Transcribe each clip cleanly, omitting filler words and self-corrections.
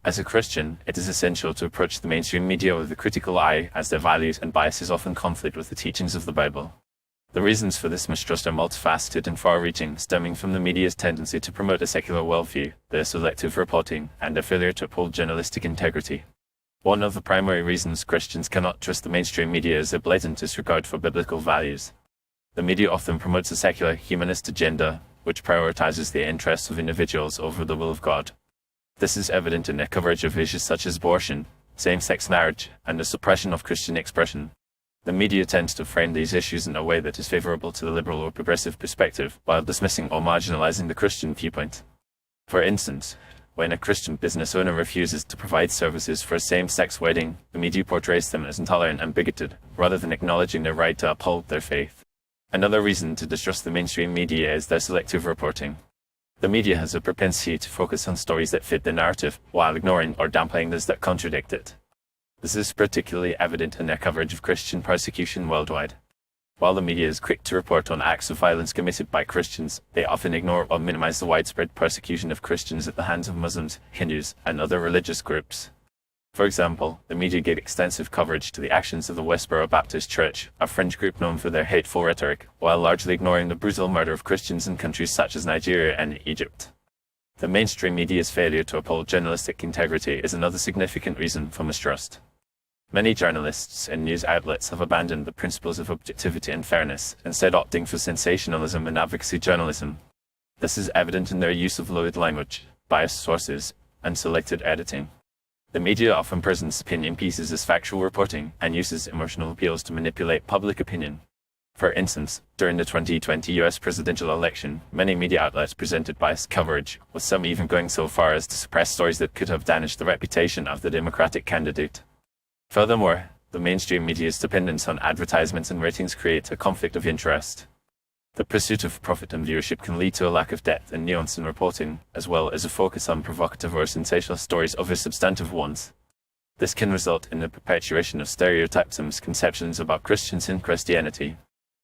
As a Christian, it is essential to approach the mainstream media with a critical eye, as their values and biases often conflict with the teachings of the Bible. The reasons for this mistrust are multifaceted and far-reaching, stemming from the media's tendency to promote a secular worldview, their selective reporting, and their failure to uphold journalistic integrity. One of the primary reasons Christians cannot trust the mainstream media is their blatant disregard for biblical values. The media often promotes a secular, humanist agenda, which prioritizes the interests of individuals over the will of God. This is evident in their coverage of issues such as abortion, same-sex marriage, and the suppression of Christian expression. The media tends to frame these issues in a way that is favorable to the liberal or progressive perspective, while dismissing or marginalizing the Christian viewpoint. For instance, when a Christian business owner refuses to provide services for a same-sex wedding, the media portrays them as intolerant and bigoted, rather than acknowledging their right to uphold their faith. Another reason to distrust the mainstream media is their selective reporting. The media has a propensity to focus on stories that fit the narrative, while ignoring or downplaying those that contradict it. This is particularly evident in their coverage of Christian persecution worldwide. While the media is quick to report on acts of violence committed by Christians, they often ignore or minimize the widespread persecution of Christians at the hands of Muslims, Hindus, and other religious groups. For example, the media gave extensive coverage to the actions of the Westboro Baptist Church, a fringe group known for their hateful rhetoric, while largely ignoring the brutal murder of Christians in countries such as Nigeria and Egypt. The mainstream media's failure to uphold journalistic integrity is another significant reason for mistrust. Many journalists and news outlets have abandoned the principles of objectivity and fairness, instead opting for sensationalism and advocacy journalism. This is evident in their use of loaded language, biased sources, and selected editing. The media often presents opinion pieces as factual reporting and uses emotional appeals to manipulate public opinion. For instance, during the 2020 US presidential election, many media outlets presented biased coverage, with some even going so far as to suppress stories that could have damaged the reputation of the Democratic candidate. Furthermore, the mainstream media's dependence on advertisements and ratings creates a conflict of interest. The pursuit of profit and viewership can lead to a lack of depth and nuance in reporting, as well as a focus on provocative or sensational stories over substantive ones. This can result in the perpetuation of stereotypes and misconceptions about Christians and Christianity.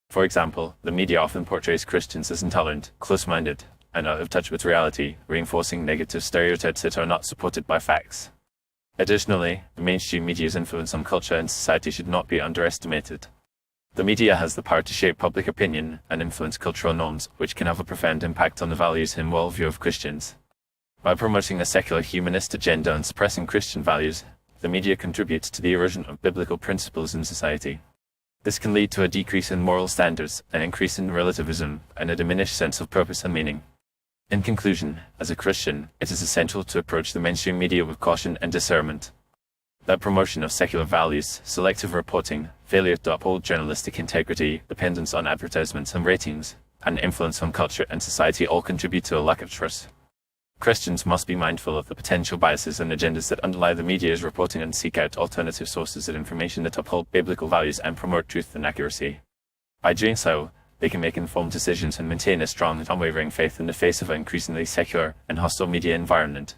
For example, the media often portrays Christians as intolerant, close-minded, and out of touch with reality, reinforcing negative stereotypes that are not supported by facts. Additionally, the mainstream media's influence on culture and society should not be underestimated. The media has the power to shape public opinion and influence cultural norms, which can have a profound impact on the values and worldview of Christians. By promoting a secular humanist agenda and suppressing Christian values, the media contributes to the erosion of biblical principles in society. This can lead to a decrease in moral standards, an increase in relativism, and a diminished sense of purpose and meaning. In conclusion, as a Christian, it is essential to approach the mainstream media with caution and discernment. The promotion of secular values, selective reporting, failure to uphold journalistic integrity, dependence on advertisements and ratings, and influence on culture and society all contribute to a lack of trust. Christians must be mindful of the potential biases and agendas that underlie the media's reporting and seek out alternative sources of information that uphold biblical values and promote truth and accuracy. By doing so, they can make informed decisions and maintain a strong and unwavering faith in the face of an increasingly secular and hostile media environment.